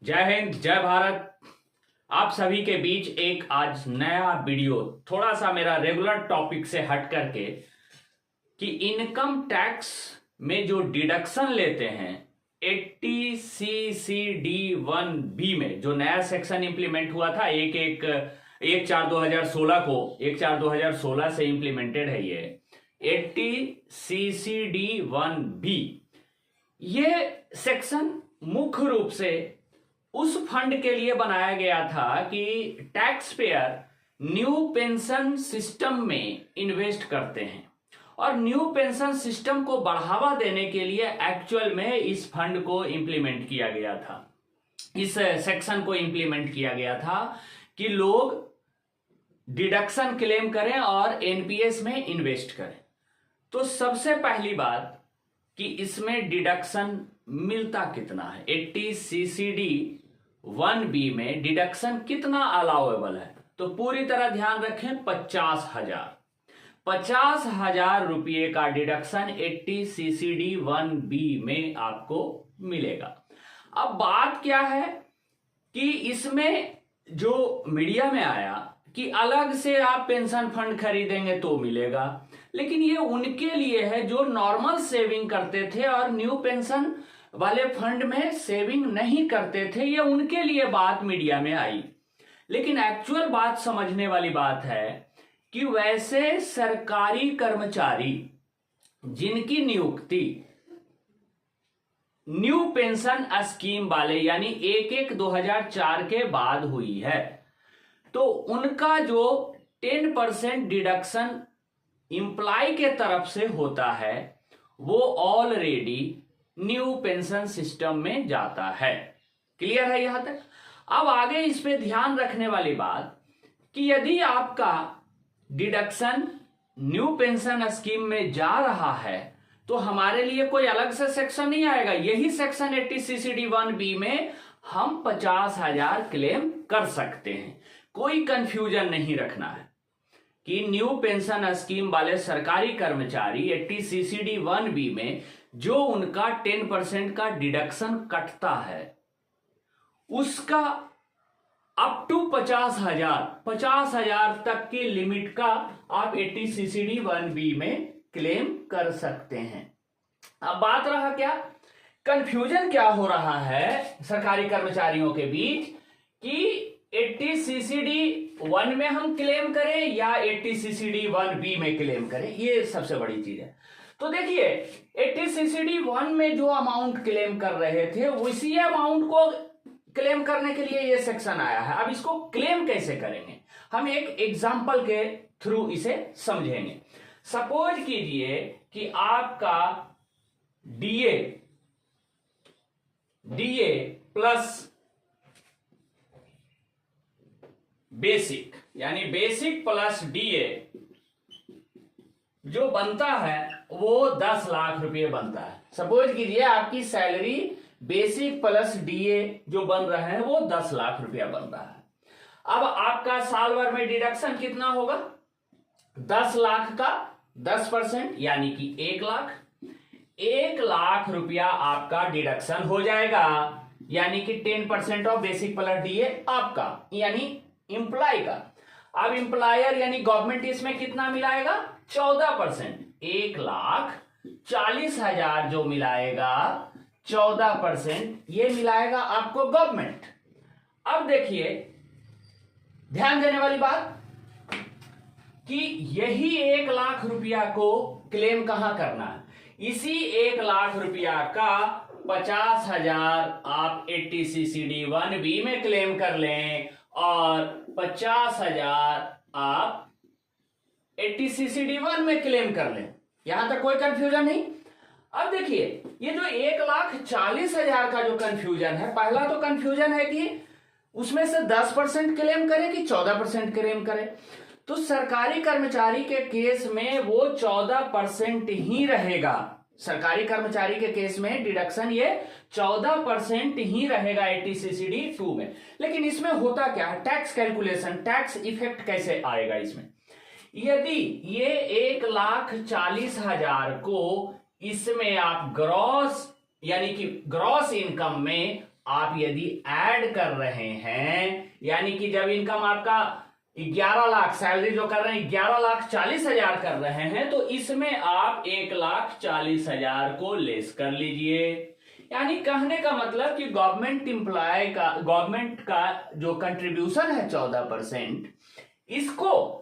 जय हिंद, जय भारत। आप सभी के बीच एक आज नया वीडियो, थोड़ा सा मेरा रेगुलर टॉपिक से हट करके, कि इनकम टैक्स में जो डिडक्शन लेते हैं 80CCD1B में जो नया सेक्शन इंप्लीमेंट हुआ था, एक 1/4/2016 को 1/4/2016 से इंप्लीमेंटेड है ये 80CCD1B। ये सेक्शन मुख्य रूप से उस फंड के लिए बनाया गया था कि tax payer new pension system में इन्वेस्ट करते हैं और न्यू पेंशन सिस्टम को बढ़ावा देने के लिए एक्चुअल में इस फंड को इंप्लीमेंट किया गया था, इस सेक्शन को इंप्लीमेंट किया गया था कि लोग डिडक्शन क्लेम करें और एनपीएस में इन्वेस्ट करें। तो सबसे पहली बात कि इसमें डिडक्शन मिलता कितना है, 80CCD1B में डिडक्शन कितना अलाउेबल है, तो पूरी तरह ध्यान रखें 50,000 रुपये का डिडक्शन 80CCD1B में आपको मिलेगा। अब बात क्या है कि इसमें जो मीडिया में आया कि अलग से आप पेंशन फंड खरीदेंगे तो मिलेगा, लेकिन ये उनके लिए है जो नॉर्मल सेविंग करते थे और न्यू पेंशन वाले फंड में सेविंग नहीं करते थे। ये उनके लिए बात मीडिया में आई, लेकिन एक्चुअल बात समझने वाली बात है कि वैसे सरकारी कर्मचारी जिनकी नियुक्ति न्यू पेंशन स्कीम वाले यानी 1/1/2004 के बाद हुई है, तो उनका जो 10% डिडक्शन इंप्लाई के तरफ से होता है वो ऑलरेडी न्यू पेंशन सिस्टम में जाता है। क्लियर है यहां तक? अब आगे इस पे ध्यान रखने वाली बात कि यदि आपका डिडक्शन न्यू पेंशन स्कीम में जा रहा है तो हमारे लिए कोई अलग से सेक्शन नहीं आएगा। यही सेक्शन 80CCD1B में हम 50,000 क्लेम कर सकते हैं। कोई कंफ्यूजन नहीं रखना है कि न्यू पेंशन स्कीम वाले सरकारी कर्मचारी 80CCD1B में जो उनका 10% का डिडक्शन कटता है उसका अप टू 50,000 तक की लिमिट का आप 80CCD1B में क्लेम कर सकते हैं। अब बात रहा क्या, कंफ्यूजन क्या हो रहा है सरकारी कर्मचारियों के बीच कि 80CCD1 में हम क्लेम करें या 80CCD1B में क्लेम करें, ये सबसे बड़ी चीज है। तो देखिए 80CCD1 में जो अमाउंट क्लेम कर रहे थे उसी अमाउंट को क्लेम करने के लिए ये सेक्शन आया है। अब इसको क्लेम कैसे करेंगे, हम एक एग्जांपल के थ्रू इसे समझेंगे। सपोज कीजिए कि आपका डीए प्लस बेसिक यानी बेसिक प्लस डीए जो बनता है वो 10 लाख रुपए बनता है। सपोज कीजिए आपकी सैलरी बेसिक प्लस डीए जो बन रहा है वो 10 लाख रुपया बन रहा है। अब आपका साल भर में डिडक्शन कितना होगा, 10 लाख का 10% यानी कि 1 लाख। 1 लाख रुपया आपका डिडक्शन हो जाएगा, यानी कि 10% ऑफ बेसिक प्लस डीए आपका यानी इंप्लाई का। अब इंप्लायर यानी गवर्नमेंट इसमें कितना मिलाएगा, 14%। 1,40,000 जो मिलाएगा 14% ये मिलाएगा आपको गवर्नमेंट। अब देखिए ध्यान देने वाली बात कि यही 1 लाख रुपया को क्लेम कहां करना है, इसी 1 लाख रुपया का 50,000 आप 80CCD1B में क्लेम कर लें और 50,000 आप 80CCD1 में क्लेम कर लें। यहां तक कोई कंफ्यूजन नहीं। अब देखिए ये जो 1,40,000 का जो कंफ्यूजन है, पहला तो कंफ्यूजन है कि उसमें से 10% क्लेम करें कि 14% क्लेम करें। तो सरकारी कर्मचारी के केस में वो 14% ही रहेगा। सरकारी कर्मचारी के केस में डिडक्शन ये 14% ही रहेगा 80CCD2 में। लेकिन इसमें होता क्या है, टैक्स कैलकुलेशन, टैक्स इफेक्ट कैसे आएगा इसमें। यदि ये 1,40,000 को इसमें आप ग्रॉस यानी कि ग्रॉस इनकम में आप यदि ऐड कर रहे हैं, यानी कि जब इनकम आपका 11 लाख, सैलरी जो कर रहे हैं 11,40,000 कर रहे हैं, तो इसमें आप 1,40,000 को लेस कर लीजिए। यानी कहने का मतलब कि गवर्नमेंट का जो कंट्रीब्यूशन है 14%, इसको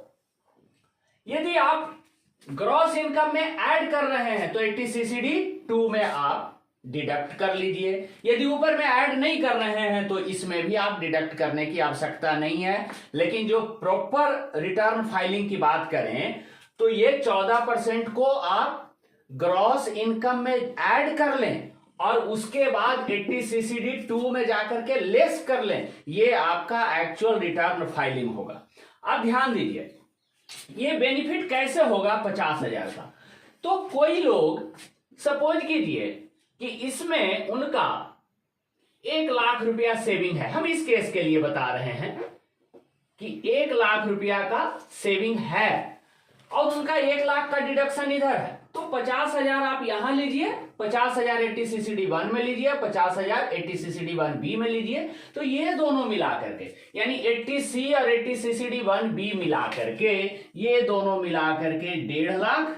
यदि आप ग्रॉस इनकम में ऐड कर रहे हैं तो 80CCD 2 में आप डिडक्ट कर लीजिए। यदि ऊपर में ऐड नहीं कर रहे हैं तो इसमें भी आप डिडक्ट करने की आवश्यकता नहीं है। लेकिन जो प्रॉपर रिटर्न फाइलिंग की बात करें तो ये 14% को आप ग्रॉस इनकम में ऐड कर लें और उसके बाद 80CCD 2 में जाकर के लेस कर लें, ये आपका एक्चुअल रिटर्न फाइलिंग होगा। अब ध्यान दीजिए, ये बेनिफिट कैसे होगा 50,000 का। तो कोई लोग सपोज कीजिए कि इसमें उनका 1 लाख रुपया सेविंग है, हम इस केस के लिए बता रहे हैं कि 1 लाख रुपया का सेविंग है और उनका 1 लाख का डिडक्शन इधर है, तो 50,000 आप यहां लीजिए, 50,000 80CCD 1 में लीजिए, 50,000 80CCD 1B में लीजिए। तो ये दोनों मिला करके, यानी 80C और 80CCD 1B मिला करके, ये दोनों मिला करके 1.5 लाख,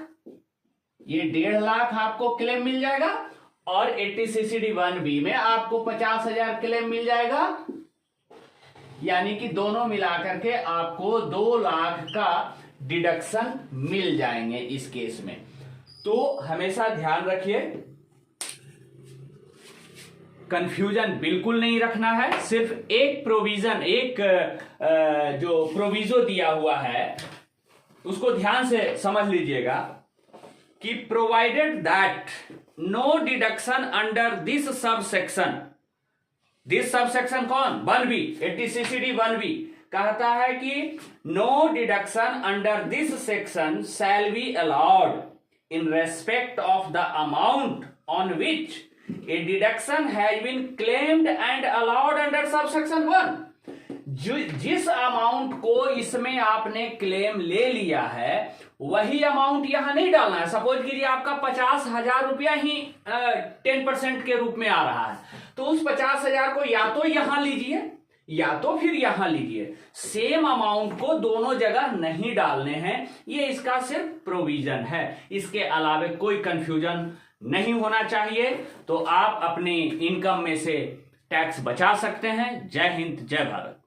ये 1.5 लाख आपको क्लेम मिल जाएगा और 80CCD 1B में आपको 50,000 क्लेम मिल जाएगा। यानी कि दोनों मिलाकर के आपको 2 लाख का डिडक्शन मिल जाएंगे इस केस में। तो हमेशा ध्यान रखिए, कंफ्यूजन बिल्कुल नहीं रखना है। सिर्फ एक प्रोविजन, एक जो प्रोविजो दिया हुआ है उसको ध्यान से समझ लीजिएगा कि provided that no deduction under this sub section, this sub section कौन, 1B, 80CCD 1B कहता है कि no deduction under this section shall be allowed in respect of the amount on which a deduction has been claimed and allowed under sub section 1। जिस amount को इसमें आपने claim ले लिया है वही अमाउंट यहां नहीं डालना है। सपोज कीजिए आपका 50,000 रुपया ही 10% के रूप में आ रहा है, तो उस 50,000 को या तो यहां लीजिए या तो फिर यहां लीजिए। सेम अमाउंट को दोनों जगह नहीं डालने हैं, ये इसका सिर्फ प्रोविजन है। इसके अलावा कोई कंफ्यूजन नहीं होना चाहिए। तो आप अपनी इनकम में से टैक्स बचा सकते हैं। जय हिंद, जय भारत।